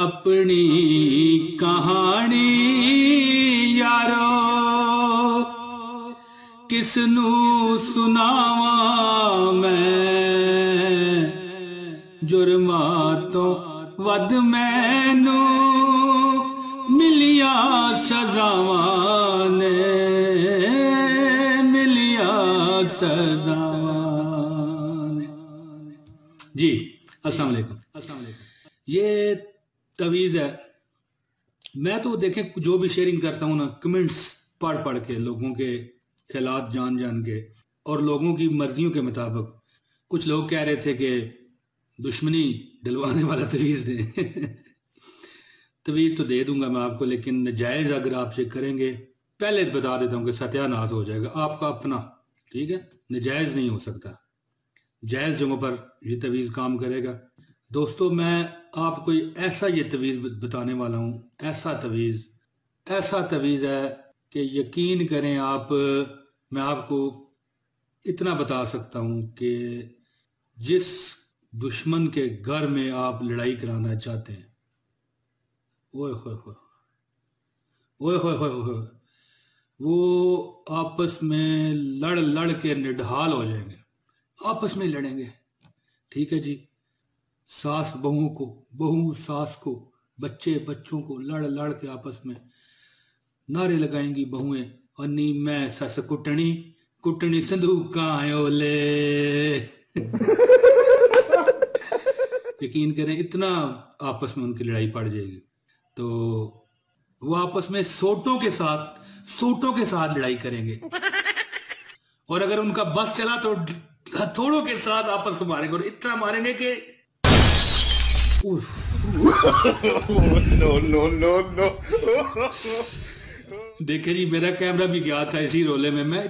अपनी कहानी यारो किसनू सुनावा मैं, जुर्मा तो वध मैनू मिलिया सजावां ने, मिलिया सजावां ने। जी अस्सलाम वालेकुम। ये तवीज़ है। मैं तो देखें जो भी शेयरिंग करता हूँ ना, कमेंट्स पढ़ पढ़ के, लोगों के ख्यालात जान जान के और लोगों की मर्जियों के मुताबिक। कुछ लोग कह रहे थे कि दुश्मनी दिलवाने वाला तवीज़ दे तवीज़ तो दे दूंगा मैं आपको, लेकिन नजायज़ अगर आप ये करेंगे, पहले बता देता हूँ कि सत्यानाश हो जाएगा आपका अपना, ठीक है। नजायज़ नहीं हो सकता, जायज़ जगहों पर ये तवीज़ काम करेगा। दोस्तों मैं आपको ऐसा ये तवीज़ बताने वाला हूँ, ऐसा तवीज़ है कि यकीन करें आप, मैं आपको इतना बता सकता हूँ कि जिस दुश्मन के घर में आप लड़ाई कराना चाहते हैं, ओए होए होए ओए होए होए होए, वो आपस में लड़ लड़ के निढाल हो जाएंगे, आपस में लड़ेंगे, ठीक है जी। सास बहुओं को, बहू सास को, बच्चे बच्चों को लड़ लड़ के आपस में नारे लगाएंगी बहुएं, और नी मैं सस कुटनी कुटनी संदूका ओले यकीन करें इतना आपस में उनकी लड़ाई पड़ जाएगी। तो वो आपस में सोटों के साथ लड़ाई करेंगे, और अगर उनका बस चला तो हथौड़ों के साथ आपस को मारेंगे, और इतना मारेंगे कि नो। देखिए जी, मेरा कैमरा भी गया था इसी रोले में। मैं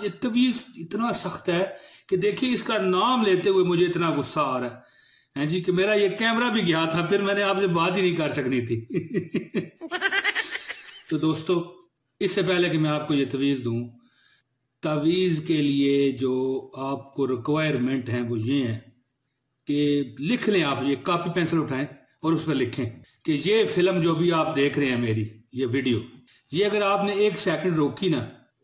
ये तवीज़ इतना सख्त है कि देखिए इसका नाम लेते हुए मुझे इतना गुस्सा आ रहा है जी कि मेरा ये कैमरा भी गया था, फिर मैंने आपसे बात ही नहीं कर सकनी थी तो दोस्तों, इससे पहले कि मैं आपको ये तवीज़ दूं, तवीज़ के लिए जो आपको रिक्वायरमेंट हैं वो ये हैं कि लिख लें, आप ये कॉपी पेंसिल उठाएं और उस पर लिखें कि ये फिल्म जो भी आप देख रहे हैं, मेरी ये वीडियो, ये अगर आपने 1 सेकंड रोकी ना,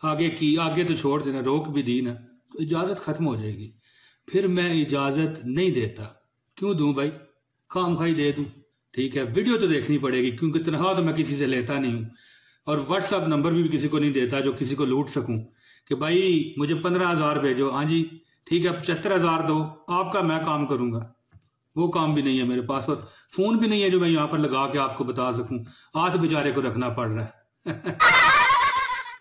आगे तो छोड़ देना, रोक भी दी ना, तो इजाज़त ख़त्म हो जाएगी। फिर मैं इजाज़त नहीं देता। क्यों दूं भाई, काम खाई दे दूं, ठीक है। वीडियो तो देखनी पड़ेगी, क्योंकि तनख्वाह तो मैं किसी से लेता नहीं हूँ, और व्हाट्सअप नंबर भी किसी को नहीं देता जो किसी को लूट सकूं कि भाई मुझे 15,000 भेजो, हाँ जी ठीक है, 75,000 दो, आपका मैं काम करूंगा। वो काम भी नहीं है मेरे पास, और फोन भी नहीं है जो मैं यहाँ पर लगा के आपको बता सकूं, हाथ बेचारे को रखना पड़ रहा है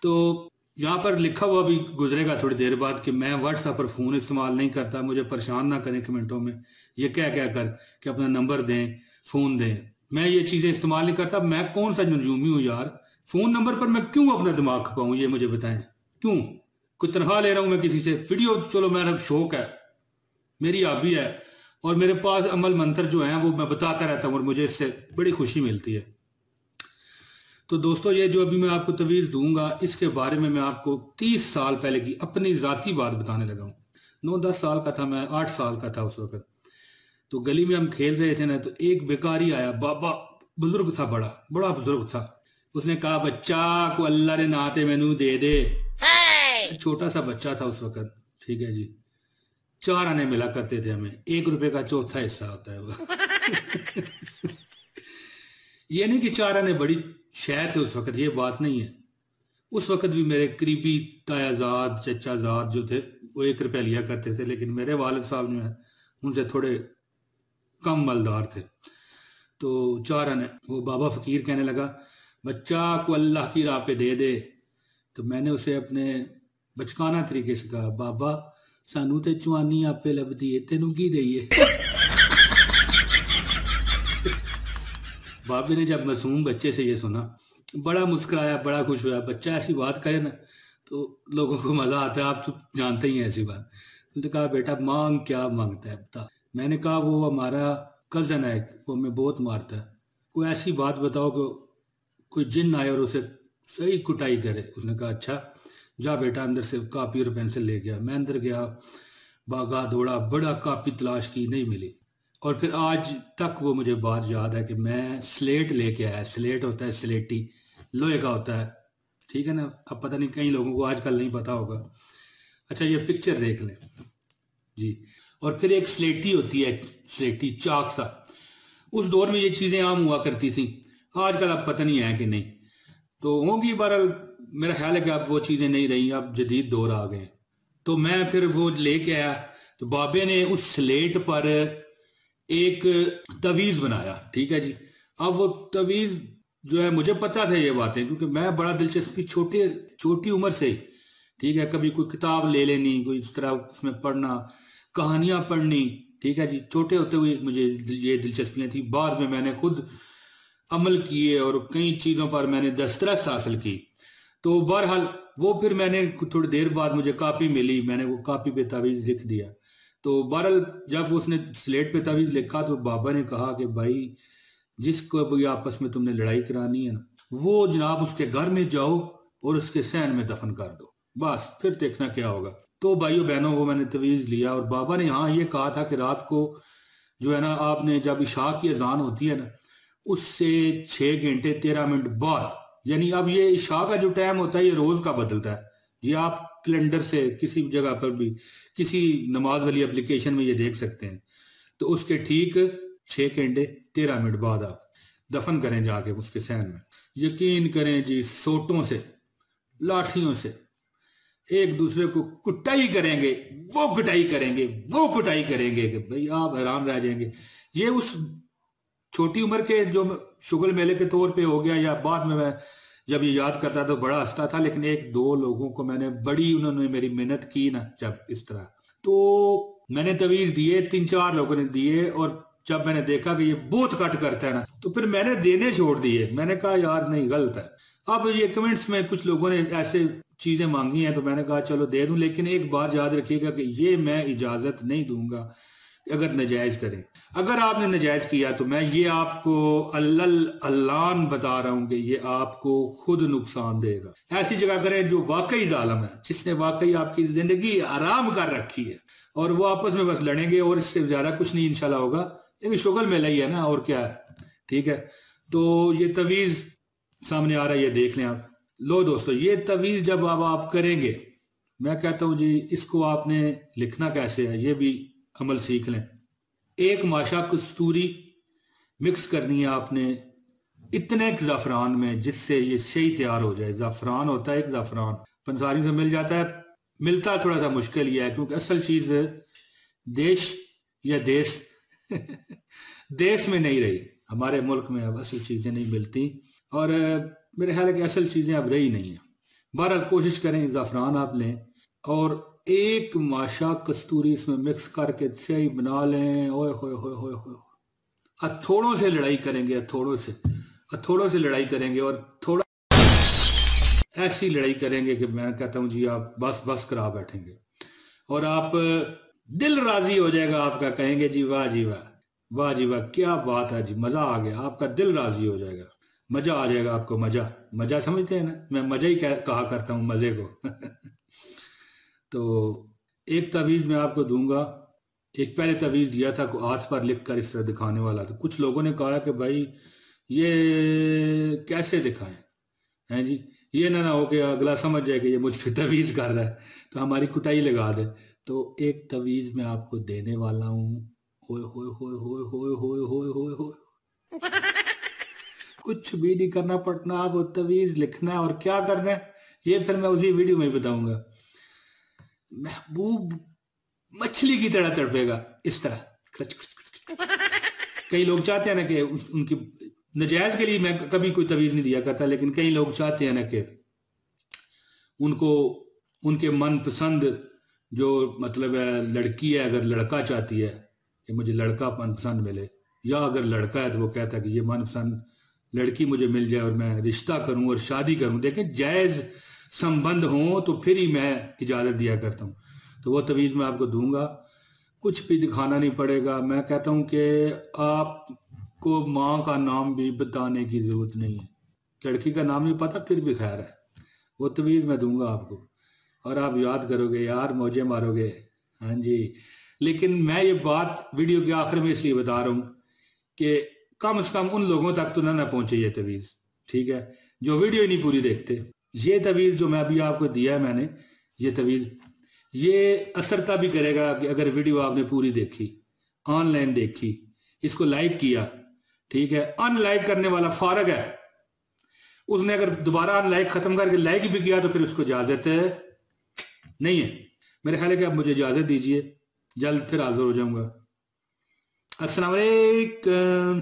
तो यहाँ पर लिखा हुआ भी गुजरेगा थोड़ी देर बाद कि मैं व्हाट्सएप पर फोन इस्तेमाल नहीं करता, मुझे परेशान ना करें कमेंटों में ये क्या कर कि अपना नंबर दें, फोन दें। मैं ये चीजें इस्तेमाल नहीं करता। मैं कौन सा नजूमी हूँ यार, फोन नंबर पर मैं क्यों अपना दिमाग खपाऊं, ये मुझे बताएं। क्यों कोई तनख्वाह ले रहा हूं मैं किसी से? वीडियो चलो मेरा शौक है, मेरी हॉबी है, और मेरे पास अमल मंत्र जो है वो मैं बताता रहता हूँ, और मुझे इससे बड़ी खुशी मिलती है। तो दोस्तों, ये जो अभी मैं आपको तवीज़ दूंगा, इसके बारे में मैं आपको 30 साल पहले की अपनी ज़ाती बात बताने लगा हूँ। 9-10 साल का था मैं, 8 साल का था उस वक्त। तो गली में हम खेल रहे थे ना, तो एक बेकारी आया, बाबा बुजुर्ग था, बड़ा बुजुर्ग था। उसने कहा बच्चा को अल्लाह ने नाते मैनू दे दे। छोटा सा बच्चा था उस वक्त, ठीक है जी। 4 आने मिला करते थे हमें, 1 रुपए का चौथा हिस्सा होता है वो ये नहीं कि 4 आने बड़ी शय थे उस वक्त, ये बात नहीं है। उस वक्त भी मेरे करीबी तायाजाद चचाजाद जो थे वो 1 रुपया लिया करते थे, लेकिन मेरे वालिद साहब जो है उनसे थोड़े कम मालदार थे। तो 4 आने, वो बाबा फकीर कहने लगा बच्चा को अल्लाह की राह पे दे दे। तो मैंने उसे अपने बचकाना तरीके से कहा, बाबा सानू ते चवानी आपे लभदी है, तेनू की दईए बाबे ने जब मासूम बच्चे से ये सुना, बड़ा मुस्कुराया, बड़ा खुश हुआ। बच्चा ऐसी बात करे ना तो लोगों को मजा आता है, आप तो जानते ही हैं ऐसी बात। तो कहा बेटा मांग, क्या मांगता है बता। मैंने कहा वो हमारा कजन है, वो हमें बहुत मारता है, कोई ऐसी बात बताओ कि कोई जिन आए और उसे सही कुटाई करे। उसने कहा अच्छा जा बेटा अंदर से कापी और पेंसिल ले गया। मैं अंदर गया, भागा दौड़ा, बड़ा कापी तलाश की, नहीं मिली। और फिर आज तक वो मुझे बात याद है कि मैं स्लेट लेके आया। स्लेट होता है स्लेटी, लोहे का होता है, ठीक है ना। अब पता नहीं कई लोगों को आजकल नहीं पता होगा। अच्छा ये पिक्चर देख लें जी। और फिर एक स्लेटी होती है, स्लेटी चाक सा। उस दौर में ये चीज़ें आम हुआ करती थी, आजकल अब पता नहीं है कि नहीं, तो होंगी। बहरहाल मेरा ख्याल है कि अब वो चीज़ें नहीं रही, अब जदीद दौर आ गए। तो मैं फिर वो लेके आया, तो बाबे ने उस स्लेट पर एक तवीज बनाया, ठीक है जी। अब वो तवीज जो है, मुझे पता था ये बातें, क्योंकि मैं बड़ा दिलचस्पी छोटी उम्र से ही, ठीक है, कभी कोई किताब ले लेनी, कोई इस तरह उसमें पढ़ना, कहानियां पढ़नी, ठीक है जी। छोटे होते हुए मुझे ये दिलचस्पियां थी। बाद में मैंने खुद अमल किए और कई चीज़ों पर मैंने दस्तरस हासिल की। तो बहरहाल वो फिर मैंने थोड़ी देर बाद मुझे कापी मिली, मैंने वो कापी पे तावीज़ लिख दिया। तो बहरहाल जब उसने स्लेट पे तावीज़ लिखा तो बाबा ने कहा कि भाई जिसको भी आपस में तुमने लड़ाई करानी है ना, वो जनाब उसके घर में जाओ और उसके सहन में दफन कर दो, बस फिर देखना क्या होगा। तो भाइयों बहनों, वो मैंने तवीज़ लिया और बाबा ने हाँ ये कहा था कि रात को जो है ना, आपने जब इशा की अजान होती है ना, उससे 6 घंटे 13 मिनट बाद, यानी अब ये इशा का जो टाइम होता है ये रोज का बदलता है। ये आप कैलेंडर से किसी जगह पर भी किसी नमाज वाली एप्लीकेशन में ये देख सकते हैं। तो उसके ठीक 6 घंटे 13 मिनट बाद आप दफन करें जाके उसके सहन में। यकीन करें जी, सोटों से, लाठियों से एक दूसरे को कुटाई करेंगे, वो कुटाई करेंगे, वो कुटाई करेंगे कि भाई आप हैरान रह जाएंगे। ये उस छोटी उम्र के जो शुगल मेले के तौर पे हो गया, या बाद में मैं जब ये याद करता तो बड़ा हंसता था, लेकिन एक दो लोगों को मैंने बड़ी, उन्होंने मेरी मेहनत की ना जब इस तरह, तो मैंने तवीज दिए, 3-4 लोगों ने दिए, और जब मैंने देखा कि ये बहुत कट करता है ना, तो फिर मैंने देने छोड़ दिए। मैंने कहा यार नहीं, गलत है। अब ये कमेंट्स में कुछ लोगों ने ऐसे चीजें मांगी हैं, तो मैंने कहा चलो दे दूं, लेकिन एक बात याद रखिएगा कि ये मैं इजाजत नहीं दूंगा अगर नजायज करें। अगर आपने नजायज किया तो मैं ये आपको अल्लान बता रहा हूं कि ये आपको खुद नुकसान देगा। ऐसी जगह करें जो वाकई जालिम है, जिसने वाकई आपकी जिंदगी आराम कर रखी है, और वो आपस में बस लड़ेंगे, और इससे ज्यादा कुछ नहीं इंशाल्लाह होगा। लेकिन शुगल मेला ही है ना, और क्या है, ठीक है। तो ये तवीज सामने आ रहा है, ये देख लें आप। लो दोस्तों, ये तवीज जब आप करेंगे, मैं कहता हूं जी, इसको आपने लिखना कैसे है ये भी अमल सीख लें। एक माशा कस्तूरी मिक्स करनी है आपने इतने ज़ाफ़रान में, जिससे ये सही तैयार हो जाए। ज़ाफ़रान होता है एक, ज़ाफ़रान पंसारी से मिल जाता है, मिलता थोड़ा सा मुश्किल ही है, क्योंकि असल चीज़ देश या देश देश में नहीं रही, हमारे मुल्क में अब असल चीज़ें नहीं मिलती, और मेरे ख्याल है कि असल चीज़ें अब रही नहीं है। बहरहाल कोशिश करें, ज़ाफ़रान आप लें और एक माशा कस्तूरी इसमें मिक्स करके सही बना लें। ओए होए होए होए होए, हथौड़ों से लड़ाई करेंगे, हथौड़ों से लड़ाई करेंगे, और थोड़ा ऐसी लड़ाई करेंगे कि मैं कहता हूं जी, आप बस बस करा बैठेंगे, और आप दिल राजी हो जाएगा आपका, कहेंगे जी वाह जी वाह, वाह जी वाह, क्या बात है जी, मजा आ गया, आपका दिल राजी हो जाएगा, मजा आ जाएगा आपको। मजा मजा समझते हैं ना, मैं मजा ही कहा करता हूं मजे को। तो एक तवीज़ मैं आपको दूंगा। एक पहले तवीज़ दिया था हाथ पर लिख कर इस तरह दिखाने वाला, तो कुछ लोगों ने कहा कि भाई ये कैसे दिखाएं, हैं जी, ये ना हो कि अगला समझ जाए कि ये मुझ पे तवीज़ कर रहा है तो हमारी कुटाई लगा दे। तो एक तवीज़ मैं आपको देने वाला हूँ। होए होए होए होए होए होए होए होए होए, कुछ भी नहीं करना पड़ना, आप वो तवीज़ लिखना है, और क्या करना है ये फिर मैं उसी वीडियो में बताऊंगा। महबूब मछली की तरह तड़पेगा इस तरह। कई लोग चाहते हैं ना कि उनकी नजायज के लिए मैं कभी कोई तवीज नहीं दिया करता, लेकिन कई लोग चाहते हैं ना कि उनको उनके मनपसंद जो मतलब है लड़की है, अगर लड़का चाहती है कि मुझे लड़का मनपसंद मिले, या अगर लड़का है तो वो कहता है कि ये मनपसंद लड़की मुझे मिल जाए और मैं रिश्ता करूं और शादी करूं। देखें, जायज संबंध हो तो फिर ही मैं इजाजत दिया करता हूं। तो वो तवीज मैं आपको दूंगा, कुछ भी दिखाना नहीं पड़ेगा। मैं कहता हूं कि आपको माँ का नाम भी बताने की जरूरत नहीं है, लड़की का नाम ही पता फिर भी खैर है। वो तवीज मैं दूंगा आपको, और आप याद करोगे यार, मौजे मारोगे। हाँ जी, लेकिन मैं ये बात वीडियो के आखिर में इसलिए बता रहा हूं कि कम से कम उन लोगों तक तो ना पहुंचे ये तवीज़, ठीक है, जो वीडियो ही नहीं पूरी देखते। ये तवीज़ जो मैं अभी आपको दिया है मैंने, ये तवीज़ ये असर तभी करेगा कि अगर वीडियो आपने पूरी देखी, ऑनलाइन देखी, इसको लाइक किया, ठीक है। अनलाइक करने वाला फारग है, उसने अगर दोबारा अनलाइक खत्म करके लाइक भी किया तो फिर उसको इजाजत नहीं है। मेरे ख्याल है कि आप मुझे इजाजत दीजिए, जल्द फिर हाजिर हो जाऊंगा। अस्सलाम वालेकुम।